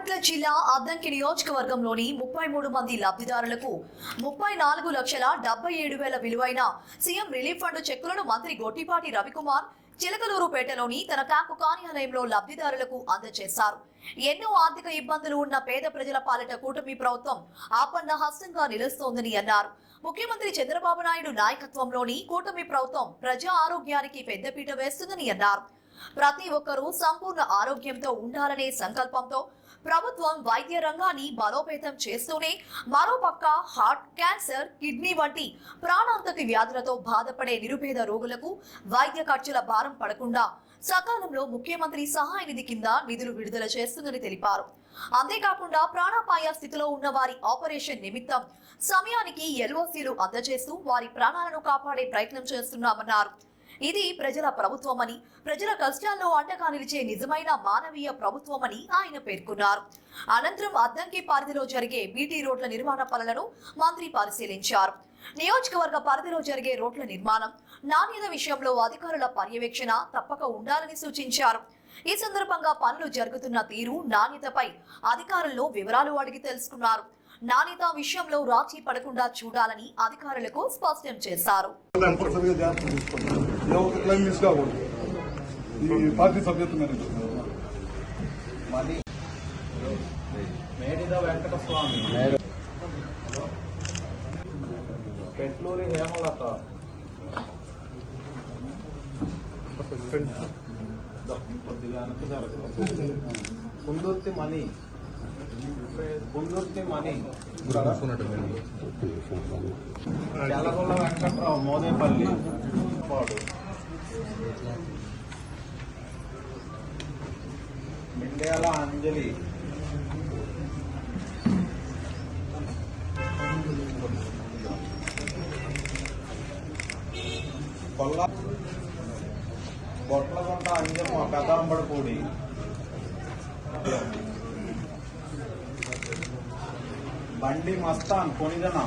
బాపట్ల జిల్లా అద్దంకి నియోజకవర్గంలోని 33 మంది లబ్ధిదారులకు 34,77,000 విలువైన సీఎం రిలీఫ్ ఫండ్ చెక్కులను మంత్రి గొట్టిపాటి రవికుమార్ చిలకలూరుపేటలోని తన క్యాంపు కార్యాలయంలో లబ్ధిదారులకు అందజేశారు. ఎన్నో ఆర్థిక ఇబ్బందులు ఉన్న పేద ప్రజల పాలిట కూటమి ప్రభుత్వం ఆపన్న హస్తంగా నిలుస్తోందని అన్నారు. ముఖ్యమంత్రి చంద్రబాబు నాయుడు నాయకత్వంలోని కూటమి ప్రభుత్వం ప్రజా ఆరోగ్యానికి పెద్దపీట వేస్తుందని అన్నారు. ప్రతి ఒక్కరూ సంపూర్ణ ఆరోగ్యంతో ఉండాలనే సంకల్పంతో ప్రభుత్వం వైద్య రంగాన్ని బలోపేతం చేస్తూనే మరోపక్క హార్ట్, క్యాన్సర్, కిడ్నీ వంటి ప్రాణాంతక వ్యాధులతో బాధపడే నిరుపేద రోగులకు వైద్య ఖర్చుల భారం పడకుండా సకాలంలో ముఖ్యమంత్రి సహాయ నిధి కింద నిధులు విడుదల చేస్తుందని తెలిపారు. అంతేకాకుండా ప్రాణాపాయ స్థితిలో ఉన్న వారి ఆపరేషన్ నిమిత్తం సమయానికి ఎల్ఓసీలు అందజేస్తూ వారి ప్రాణాలను కాపాడే ప్రయత్నం చేస్తున్నామన్నారు. ఇది ప్రజల ప్రభుత్వమని, ప్రజల కష్టాల్లో అండగా నిలిచే నిజమైన మానవీయ ప్రభుత్వమని ఆయన పేర్కొన్నారు. అనంతరం అద్దంకి పరిధిలో జరిగే బీటీ రోడ్ల నిర్మాణ పనులను మంత్రి పరిశీలించారు. నియోజకవర్గ పరిధిలో జరిగే రోడ్ల నిర్మాణం, నాణ్యత విషయంలో అధికారుల పర్యవేక్షణ తప్పక ఉండాలని సూచించారు. ఈ సందర్భంగా పనులు జరుగుతున్న తీరు, నాణ్యతపై అధికారులను వివరాలు అడిగి తెలుసుకున్నారు. నాణ్యత విషయంలో రాజీ పడకుండా చూడాలని అధికారులకు స్పష్టం చేశారు. పెట్లూరి హేమలత, కుందుర్తి మణి, చల్లగొల్ల వెంకట్రావు, మోదేపల్లి పాడు, మిండ్యాల అంజలి, బొట్లగుంట అంజమ్మ, పెదాంబడపూడి, బండి మస్తాన్, కొనిదన,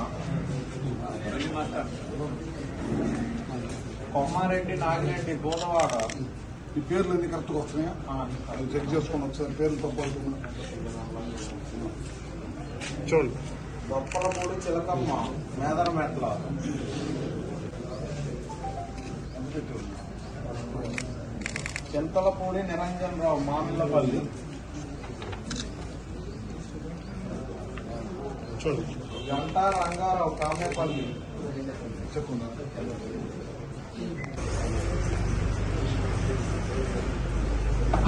కొమ్మారెడ్డి నాగిరెడ్డి, గోదవాడ. ఈ పేర్లు ఎన్ని కరెక్ట్గా వస్తున్నాయా అది చెక్ చేసుకొని ఒకసారి పేర్లు తప్పకుండా చూడండి. దొప్పలమూడి చిలకమ్మ, మేదరమెట్ల, చింతలపూడి నిరంజన్ రావు, మామిళ్ళపల్లి, గంటా రంగారావు, కామేపల్లి, చెప్పున్నా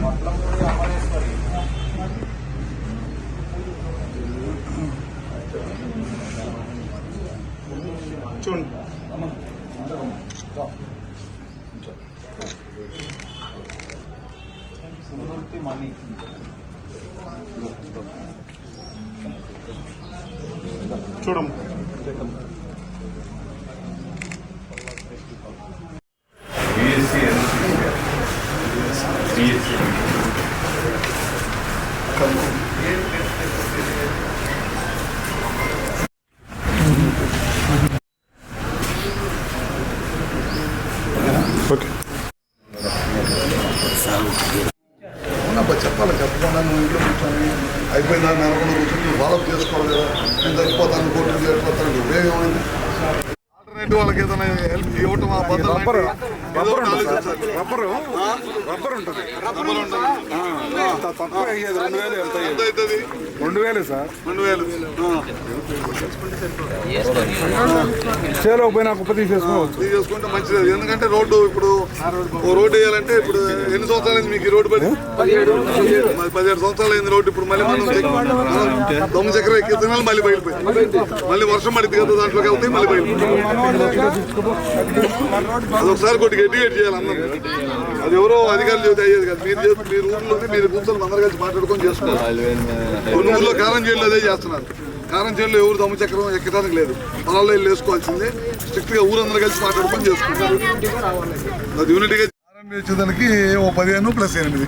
పట్లమూడి అమరేశ్వరి, చూడండి. కుందుర్తి మణి, చూడము. ఓకే చెప్పాలి. చెప్పకుండా నువ్వు ఇంట్లో కూర్చొని అయిపోయిందా నెలకొండ కూర్చొని ఫాలోఅప్ చేసుకోవాలి కదా. నేను చచ్చిపోతాను, కోర్టుకు చేరిపోతాను, ఉపయోగం ఏమైంది? ఆల్టర్నేటివ్ వాళ్ళకి ఏదైనా హెల్ప్ ఇవ్వటం ఆ పద్ధతి రబ్బర్ ఉంటుంది. తక్కువ అయ్యేది 2,000 ఎంత అవుతుంది? 2,000 సార్. 2,000 చేలో పోయినా కుప్ప తీసుకుంటే మంచిది. ఎందుకంటే రోడ్డు ఇప్పుడు రోడ్డు వేయాలంటే ఇప్పుడు ఎన్ని సంవత్సరాలు అయింది మీకు ఈ రోడ్డు పడి? 17 సంవత్సరాలు అయింది రోడ్డు. ఇప్పుడు మళ్ళీ మనం దొంగ చక్కెర ఎక్కిస్తున్నాం, మళ్ళీ బయలుపోయింది. మళ్ళీ వర్షం పడితే కదా దాంట్లోకి వెళ్తే మళ్ళీ బయలుపోయింది. అది ఒకసారి కొద్దిగా ఎడ్యుకేట్ చేయాలి అందరూ. అది ఎవరో అధికారులు చెబితే అయ్యేది కాదు. మీరు ఊర్లోనే మీరు కూర్చొని అందరు కలిసి మాట్లాడుకొని చేసుకోవాలి. కొన్ని ఊర్లో కారం జైలు అదే చేస్తున్నారు. కారం జైల్లో ఎవరు దమ్ము చక్రం ఎక్కడానికి లేదు. పొలాల్లో వెళ్ళి వేసుకోవాల్సిందే. స్ట్రిక్ట్ గా ఊరందరూ కలిసి మాట్లాడుకొని చేసుకుంటారు. అది యూనిటీగా ప్రారంభించేదానికి 15 + 8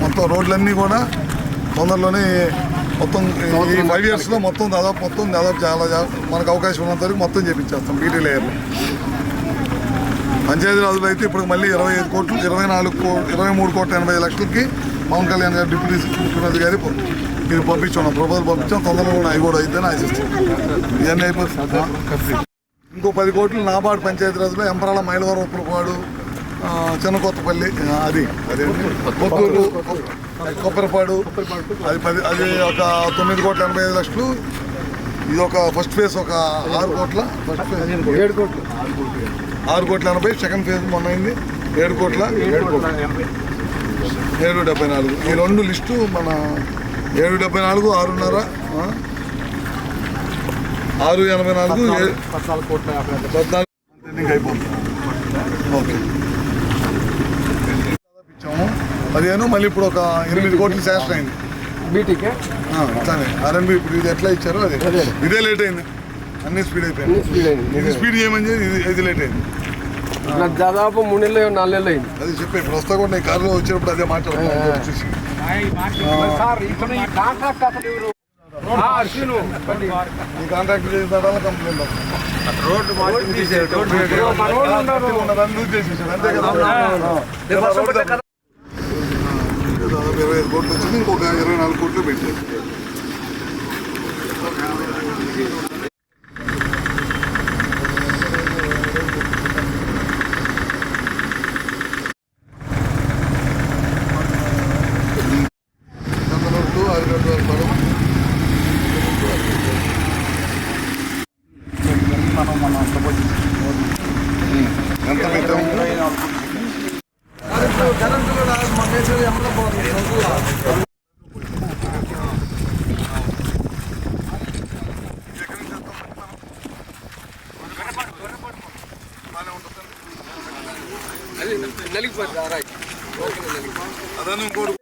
మొత్తం రోడ్లన్నీ కూడా తొందరలోనే మొత్తం ఈ 5 yearsలో మొత్తం దాదాపు చాలా మనకు అవకాశం ఉన్నంత వరకు మొత్తం చేపించేస్తాం. బీటీ లేయర్లో పంచాయతీరాజులు అయితే ఇప్పుడు మళ్ళీ 25 కోట్లు 23,80,00,000కి పవన్ కళ్యాణ్ గారు డిప్యూటీ ముఖ్యమంత్రి గారి మీరు పంపించాం ప్రపోజల్ పంపించాం, తొందరగా కూడా అవి కూడా అయిద్దని ఆశిస్తాం. ఇవన్నీ అయిపోతుంది. ఇంకో 10 కోట్లు నాబార్డు పంచాయతీరాజ్లో ఎంపరాల మైలవరం ఉప్పలపాడు చిన్న కొత్తపల్లి అది కొత్తూరు కొప్పరపాడు అది ఒక 9,80,00,000. ఇది ఒక ఫస్ట్ ఫేజ్ ఒక 6 కోట్ల, ఫస్ట్ ఫేజ్ 7 కోట్లు, 6,80,00,000. సెకండ్ ఫేజ్ మొన్న అయింది 7 కోట్ల 774. ఈ రెండు లిస్టు మన 774, 6.5, 684, 14 కోట్ల 14 అయిపోతుంది. ఓకే ఇచ్చాము 15. మళ్ళీ ఇప్పుడు ఒక 8 కోట్లు శాంక్షన్ అయింది బీటీకే. సరే ఆర్ఎన్బి ఇప్పుడు ఇది ఎట్లా ఇచ్చారో అదే ఇదే లేట్ అయింది. అన్ని స్పీడ్ అయిపోయింది. ఇది స్పీడ్ చేయమని ఇది లేట్ అయింది. నాకు దాదాపు 3 నెలలు 4 నెలలు అయింది. అది చెప్పే ఇప్పుడు వస్తా కూడా నేను కారులో వచ్చినప్పుడు అదే మాట్లాడుతున్నాను చూసి. ఈ కాంట్రాక్ట్ చేసిన తర్వాత కంప్లైంట్ అంతే కదా. 25 కోట్లు వచ్చింది, ఇంకొక 24 కోట్లు పెట్టారు. ఎంత మితం అదే ఇంకోటి